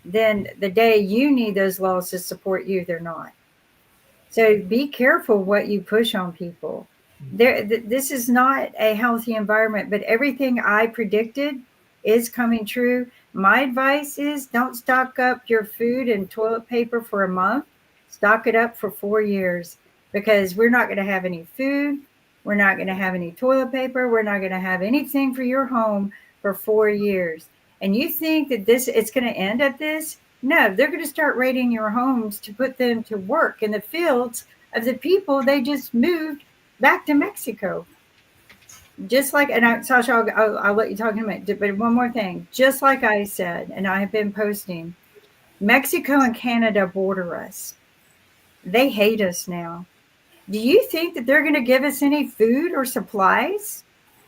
then the day you need those laws to support you, they're not. So be careful what you push on people. This is not a healthy environment, but everything I predicted is coming true. My advice is don't stock up your food and toilet paper for a month. Stock it up for 4 years, because we're not going to have any food. We're not going to have any toilet paper. We're not going to have anything for your home for 4 years. And you think that it's going to end at this? No, they're going to start raiding your homes to put them to work in the fields of the people they just moved back to Mexico. Just like, and Sasha, I'll let you talk in a minute, but one more thing. Just like I said, and I have been posting, Mexico and Canada border us. They hate us now. Do you think that they're going to give us any food or supplies?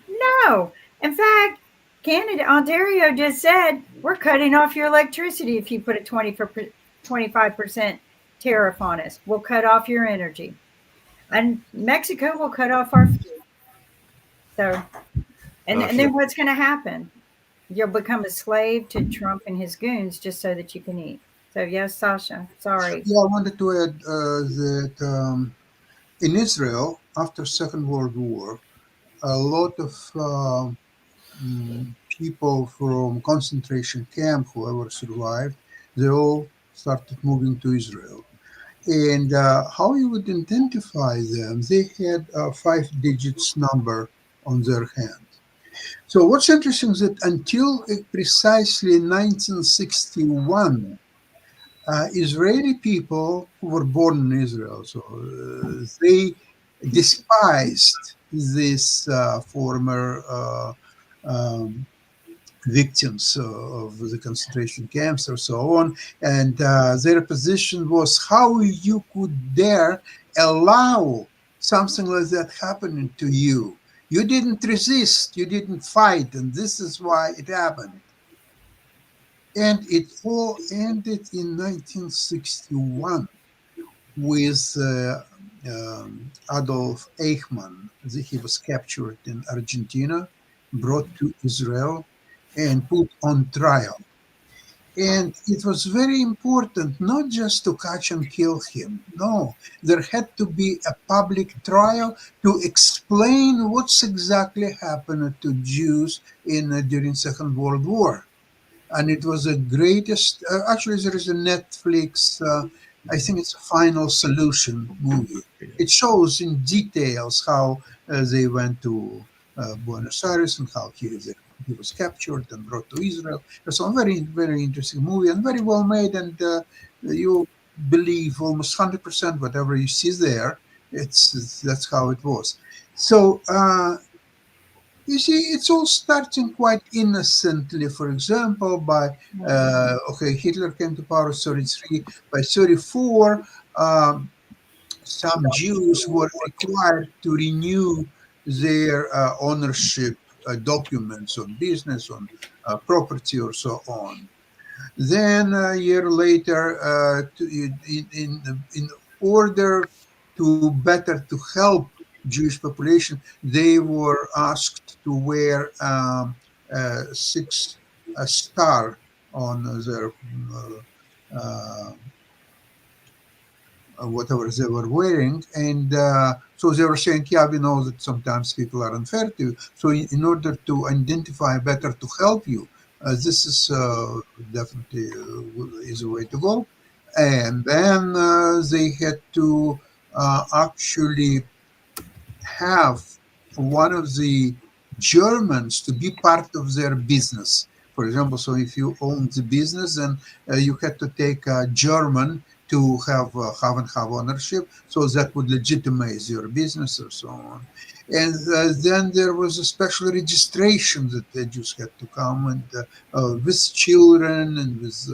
No. In fact, Canada, Ontario just said, we're cutting off your electricity if you put a 25% tariff on us. We'll cut off your energy. And Mexico will cut off our food. So, and then what's going to happen? You'll become a slave to Trump and his goons just so that you can eat. So, yes, Sasha, sorry. Yeah, I wanted to add that in Israel, after Second World War, a lot of people from concentration camp, whoever survived, they all started moving to Israel. And how you would identify them, they had a 5 digits number on their hand. So what's interesting is that until precisely 1961, Israeli people who were born in Israel, so they despised these former victims of the concentration camps or so on, and their position was how you could dare allow something like that happening to you. You didn't resist, you didn't fight, and this is why it happened. And it all ended in 1961 with Adolf Eichmann. He was captured in Argentina, brought to Israel, and put on trial. And it was very important not just to catch and kill him. No, there had to be a public trial to explain what's exactly happened to Jews during Second World War. And it was the greatest. Actually, there is a Netflix. I think it's a Final Solution movie. It shows in details how they went to Buenos Aires and how he was captured and brought to Israel. It's a very, very interesting movie and very well made. And you believe almost 100% whatever you see there. That's how it was. So. You see, it's all starting quite innocently. For example, by Hitler came to power in 1933. By 1934, some Jews were required to renew their ownership documents on business, on property, or so on. Then a year later, in order to better to help Jewish population, they were asked to wear a star on their whatever they were wearing, and so they were saying, yeah, we know that sometimes people are unfair to you, so in order to identify better to help you, this is definitely is a way to go. And then they had to actually have one of the Germans to be part of their business. For example, so if you own the business, then you had to take a German to have ownership, so that would legitimize your business or so on. And then there was a special registration that the Jews had to come, and with children and with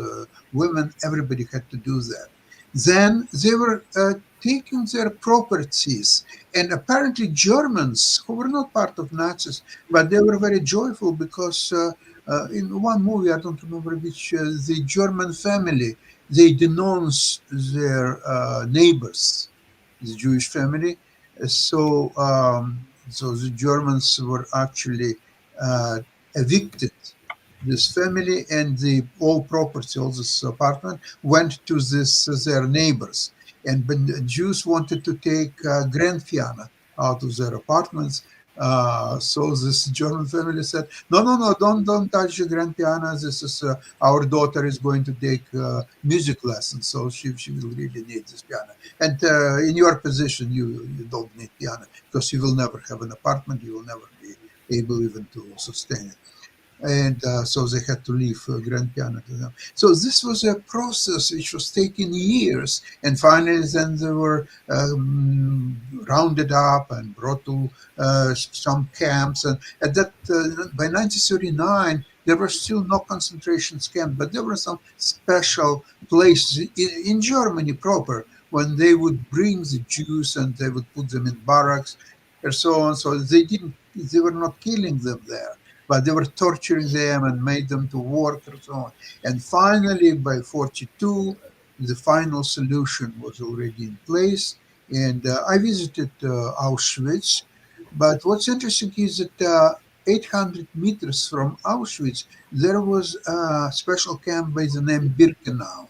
women, everybody had to do that. Then they were taking their properties, and apparently Germans who were not part of Nazis, but they were very joyful because in one movie, I don't remember which, the German family, they denounced their neighbors, the Jewish family. So the Germans were actually evicted. This family and all property, all this apartment, went to their neighbors. And when the Jews wanted to take Grand Piano out of their apartments, so this German family said, no, don't touch the Grand Piano. This is our daughter is going to take music lessons, so she will really need this piano. And in your position, you don't need piano because you will never have an apartment. You will never be able even to sustain it. and so they had to leave Grand Piano to them. So this was a process which was taking years, and finally then they were rounded up and brought to some camps. And at that, by 1939, there were still no concentration camps, but there were some special places in Germany proper when they would bring the Jews and they would put them in barracks and so on. So they were not killing them there, but they were torturing them and made them to work and so on. And finally, by 42, the final solution was already in place. And I visited Auschwitz, but what's interesting is that 800 meters from Auschwitz, there was a special camp by the name Birkenau.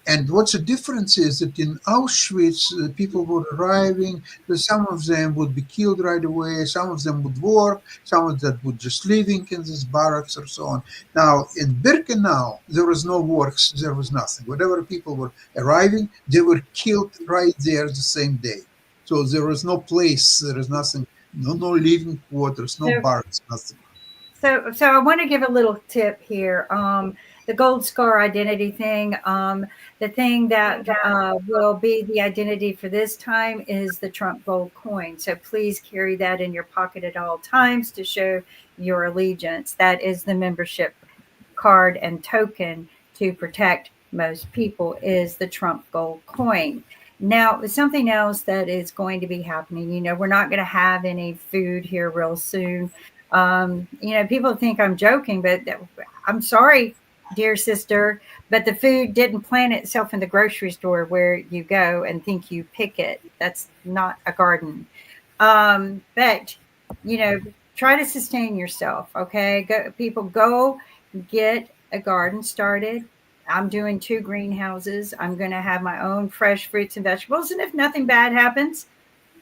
And what's the difference is that in Auschwitz, people were arriving, some of them would be killed right away, some of them would work, some of them would just living in these barracks or so on. Now, in Birkenau, there was no works, there was nothing. Whatever people were arriving, they were killed right there the same day. So there was no place, there is nothing, no living quarters, no barracks, nothing. So I want to give a little tip here. The gold scar identity thing, the thing that will be the identity for this time is the Trump gold coin. So please carry that in your pocket at all times to show your allegiance. That is the membership card and token to protect most people is the Trump gold coin. Now, something else that is going to be happening, we're not going to have any food here real soon. People think I'm joking, but I'm sorry, dear sister, but the food didn't plant itself in the grocery store where you go and think you pick it. That's not a garden. But, try to sustain yourself. Okay. Go get a garden started. I'm doing 2 greenhouses. I'm going to have my own fresh fruits and vegetables. And if nothing bad happens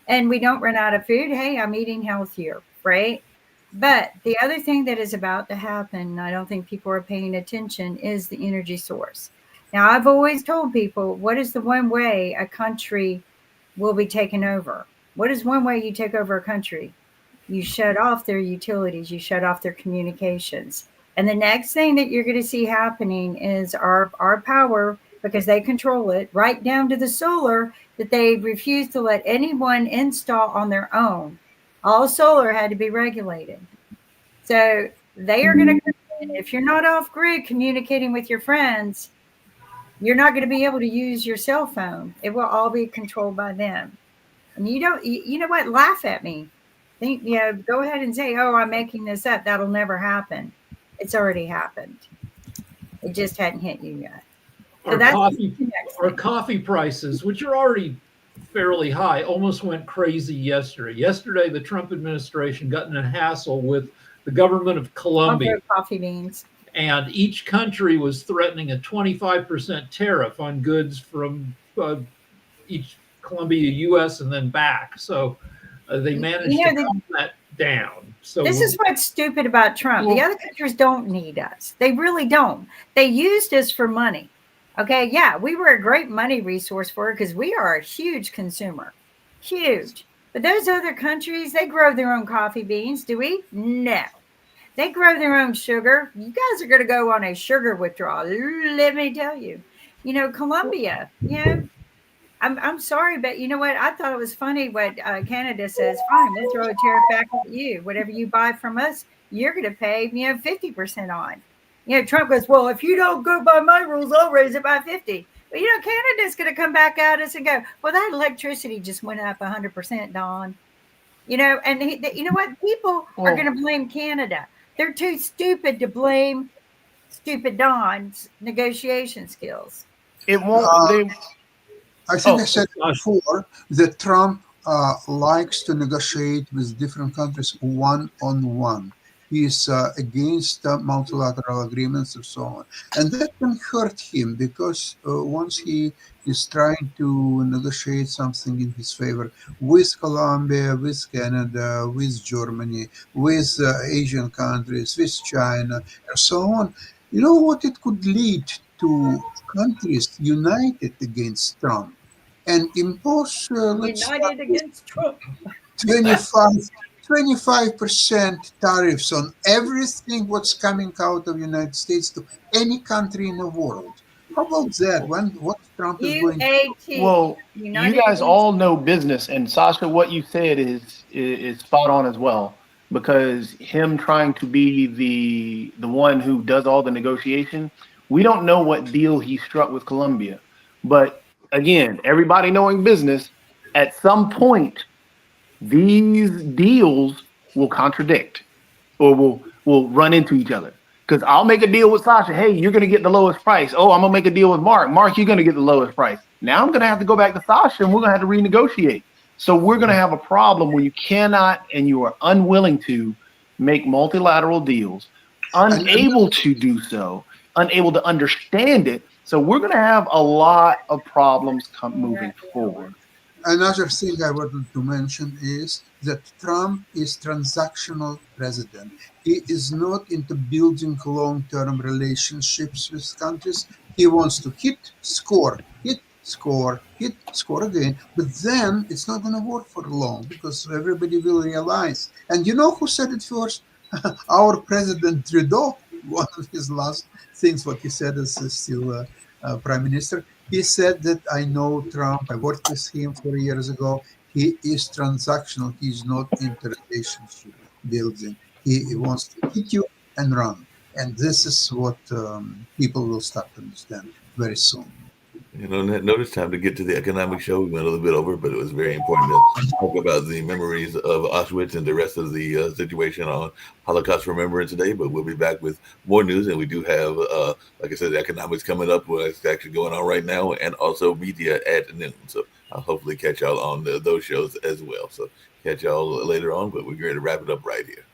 and we don't run out of food, hey, I'm eating healthier, right? But the other thing that is about to happen, I don't think people are paying attention, is the energy source. Now, I've always told people, what is the one way a country will be taken over? What is one way you take over a country? You shut off their utilities, you shut off their communications. And the next thing that you're going to see happening is our power, because they control it, right down to the solar, that they refuse to let anyone install on their own. All solar had to be regulated. So they are going to, if you're not off grid communicating with your friends, you're not going to be able to use your cell phone. It will all be controlled by them. And you know what? Laugh at me. Go ahead and say, oh, I'm making this up. That'll never happen. It's already happened. It just hadn't hit you yet. So our coffee prices, which are already fairly high, almost went crazy yesterday. Yesterday, the Trump administration got in a hassle with the government of Colombia. Coffee beans. And each country was threatening a 25% tariff on goods from each Colombia, U.S., and then back. So they managed to calm that down. So this is what's stupid about Trump. The other countries don't need us. They really don't. They used us for money. Okay, yeah, we were a great money resource for it because we are a huge consumer. Huge. But those other countries, they grow their own coffee beans. Do we? No. They grow their own sugar. You guys are going to go on a sugar withdrawal. Let me tell you. Colombia, I'm sorry, but you know what? I thought it was funny what Canada says. Fine, we'll throw a tariff back at you. Whatever you buy from us, you're going to pay 50% on. Trump goes, well, if you don't go by my rules, I'll raise it by 50. But Canada's going to come back at us and go, well, that electricity just went up 100%, Don. And you know what? People are going to blame Canada. They're too stupid to blame stupid Don's negotiation skills. It won't. I think I said before that Trump likes to negotiate with different countries one-on-one. He is against multilateral agreements and so on. And that can hurt him because once he is trying to negotiate something in his favor with Colombia, with Canada, with Germany, with Asian countries, with China, and so on, you know what it could lead to? Countries united against Trump and impose United against Trump. 25 25% tariffs on everything what's coming out of the United States to any country in the world. How about that? What Trump is going to UAT. Well, you United guys States. all know business, and Sasha, what you said is spot on as well. Because him trying to be the one who does all the negotiation, we don't know what deal he struck with Colombia. But again, everybody knowing business, at some point, these deals will contradict or will run into each other. Because I'll make a deal with Sasha. Hey, you're going to get the lowest price. Oh, I'm going to make a deal with Mark. Mark, you're going to get the lowest price. Now I'm going to have to go back to Sasha and we're going to have to renegotiate. So we're going to have a problem where you cannot and you are unwilling to make multilateral deals, unable to do so, unable to understand it. So we're going to have a lot of problems moving forward. Another thing I wanted to mention is that Trump is transactional president. He is not into building long-term relationships with countries. He wants to hit, score, hit, score, hit, score again. But then it's not going to work for long because everybody will realize. And you know who said it first? Our President Trudeau. One of his last things, what he said as still Prime Minister. He said that I know Trump. I worked with him 4 years ago. He is transactional. He's not into relationship building. He wants to hit you and run. And this is what people will start to understand very soon. You know, notice time to get to the economic show. We went a little bit over, but it was very important to talk about the memories of Auschwitz and the rest of the situation on Holocaust Remembrance today. But we'll be back with more news, and we do have, like I said, the economics coming up. What's actually going on right now, and also media at noon. So I'll hopefully catch y'all on those shows as well. So catch y'all later on. But we're going to wrap it up right here.